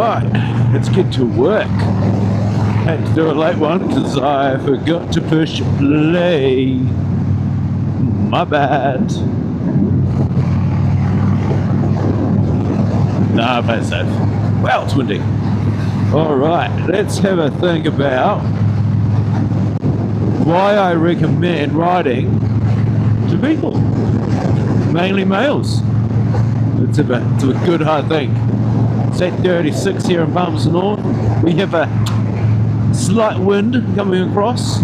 Alright, let's get to work. Had to do a late one because I forgot to push play. My bad. Nah, play it safe. Well, it's windy. Alright, let's have a think about why I recommend riding to people, mainly males. It's a good hard thing. It's 8:36 here in Palmerston North. We have a slight wind coming across,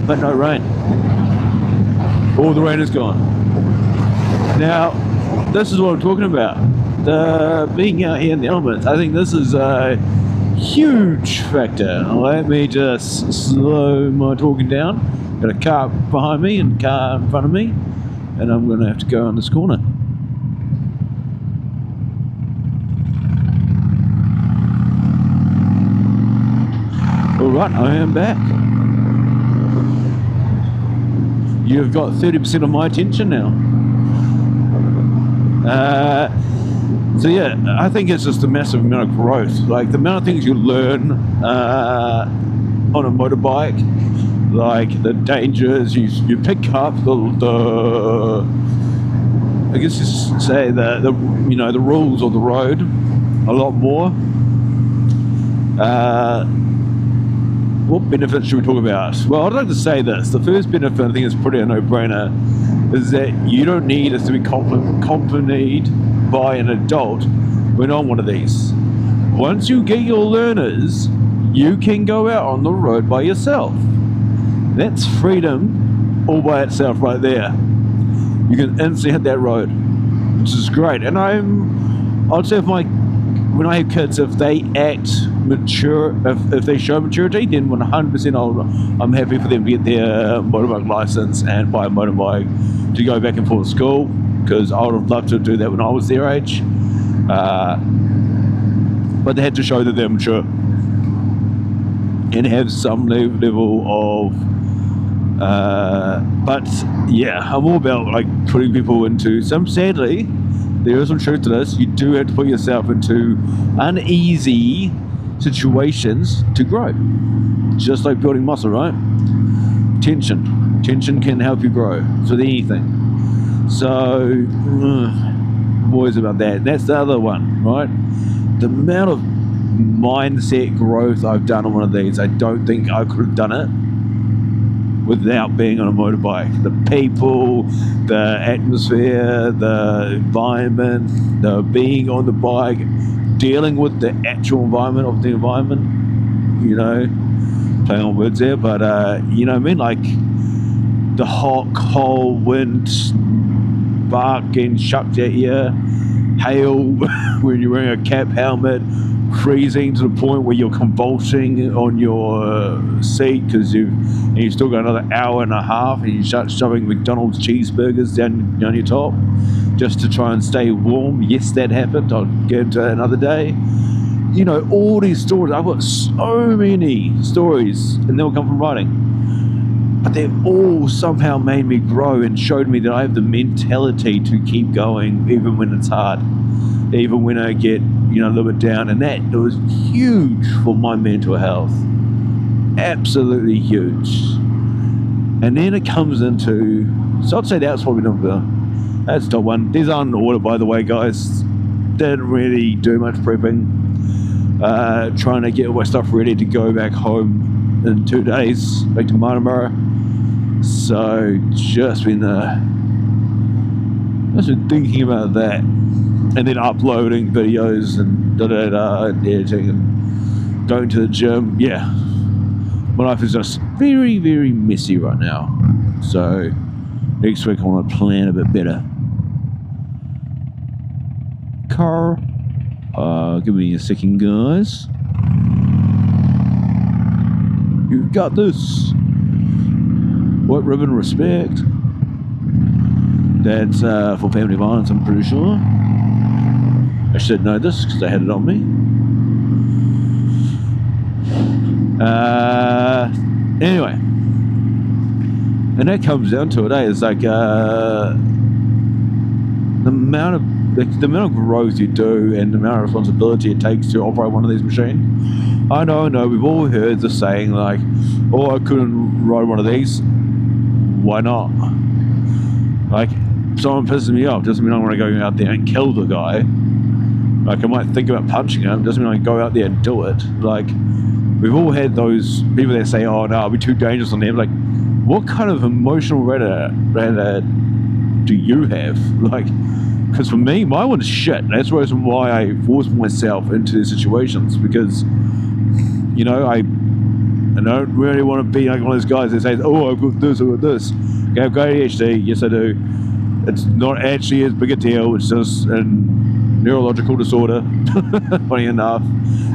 but no rain. All the rain is gone. Now, this is what I'm talking about. Being out here in the elements, I think this is a huge factor. Let me just slow my talking down. Got a car behind me and a car in front of me, and I'm going to have to go on this corner. Alright, I am back. You've got 30% of my attention now. So yeah, I think it's just a massive amount of growth. Like the amount of things you learn on a motorbike, like the dangers you pick up, the I guess you say the rules of the road a lot more. What benefits should we talk about? Well, I'd like to say this. The first benefit, I think, is pretty a no-brainer, is that you don't need us to be accompanied by an adult when on one of these. Once you get your learners, you can go out on the road by yourself. That's freedom all by itself right there. You can instantly hit that road, which is great. And I'd say when I have kids, if they act mature, if they show maturity, then 100% I'm happy for them to get their motorbike license and buy a motorbike to go back and forth to school, because I would have loved to do that when I was their age. But they had to show that they're mature and have some level of but yeah, I'm all about like putting people into some, sadly there is some truth to this, you do have to put yourself into uneasy situations to grow, just like building muscle, right? Tension can help you grow with anything. So I'm always about that. That's the other one, right? The amount of mindset growth I've done on one of these, I don't think I could have done it without being on a motorbike. The people, the atmosphere, the environment, the being on the bike, dealing with the actual environment of the environment, playing on words there, but you know what I mean, like the hot, cold wind bark getting shucked at you, hail when you're wearing a cap helmet, freezing to the point where you're convulsing on your seat because you've still got another hour and a half and you start shoving McDonald's cheeseburgers down your top just to try and stay warm. Yes, that happened. I'll get into that another day. All these stories. I've got so many stories and they'll come from riding, but they've all somehow made me grow and showed me that I have the mentality to keep going even when it's hard, even when I get a little bit down, and that was huge for my mental health, absolutely huge. And then it comes into, so I'd say that's probably that's top one. These aren't in order, by the way, guys. Didn't really do much prepping, trying to get all my stuff ready to go back home in 2 days, back to Martinborough. So just been thinking about that. And then uploading videos and and editing and going to the gym. Yeah, my life is just very, very messy right now. So next week I want to plan a bit better. Car, give me a second, guys. You've got this. White ribbon respect. That's for family violence, I'm pretty sure. I should know this because I had it on me. Anyway, and that comes down to it, eh? It's like the amount of the amount of growth you do and the amount of responsibility it takes to operate one of these machines. I know, we've all heard the saying like, oh, I couldn't ride one of these. Why not? Like, someone pisses me off, doesn't mean I want to go out there and kill the guy. Like, I might think about punching him, doesn't mean I go out there and do it. Like, we've all had those people that say, oh no, I'll be too dangerous on them. Like, what kind of emotional radar do you have? Like, because for me, my one is shit. That's the reason why I force myself into these situations, because, you know, I don't really want to be like one of those guys that says, oh, I've got this, I've got this. Okay, I've got ADHD, yes I do. It's not actually as big a deal, it's just a neurological disorder, funny enough.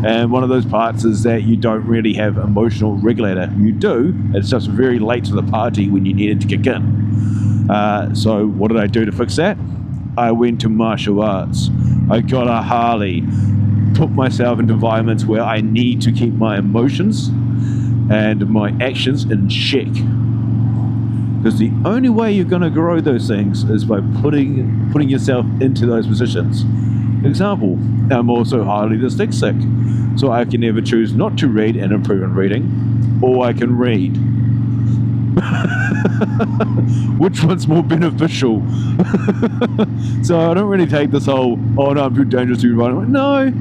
And one of those parts is that you don't really have emotional regulator. You do, it's just very late to the party when you need it to kick in. So what did I do to fix that? I went to martial arts. I got a Harley, put myself into environments where I need to keep my emotions and my actions in check. Because the only way you're going to grow those things is by putting yourself into those positions. Example, I'm also highly dyslexic, so I can either choose not to read and improve in reading, or I can read. Which one's more beneficial? So I don't really take this whole, oh no, I'm too dangerous to run. No,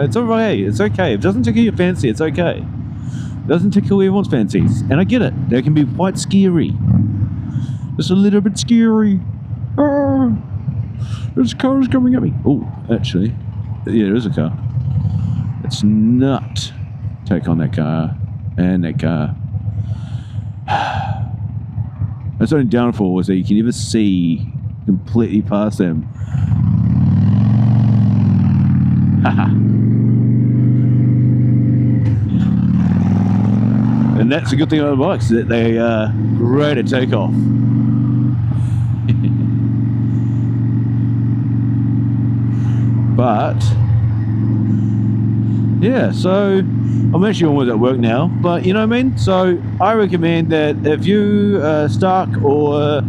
it's alright, it's okay. If it doesn't tickle your fancy, it's okay. It doesn't tickle everyone's fancies, and I get it. They can be quite scary. Just a little bit scary. This car's coming at me. Oh, actually, yeah, there is a car. It's not. Take on that car and that car. That's only downfall is that you can never see completely past them. Haha. And that's a good thing about the bikes, that they are great at takeoff. But yeah, so I'm actually almost at work now, but you know what I mean? So I recommend that if you are stuck or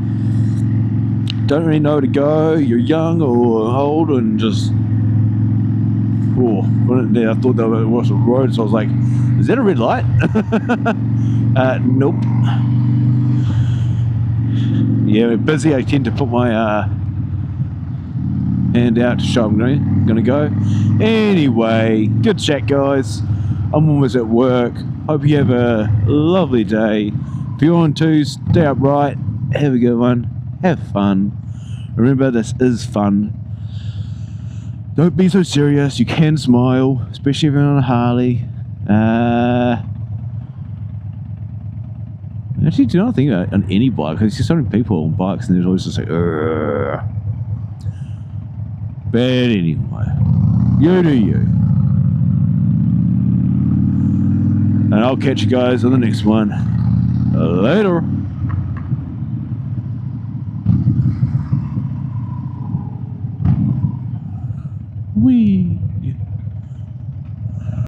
don't really know where to go, you're young or old and just, I thought that was the road, so I was like, is that a red light? Nope. Yeah, we're busy. I tend to put my hand out to show I'm gonna go. Anyway, good chat, guys. I'm almost at work. Hope you have a lovely day. If you want to, stay upright, have a good one, have fun. Remember, this is fun. Don't be so serious. You can smile, especially if you're on a Harley. Actually, do not think about it on any bike, because there's so many people on bikes and there's always just like, but anyway, you do you. And I'll catch you guys on the next one. Later. Wee.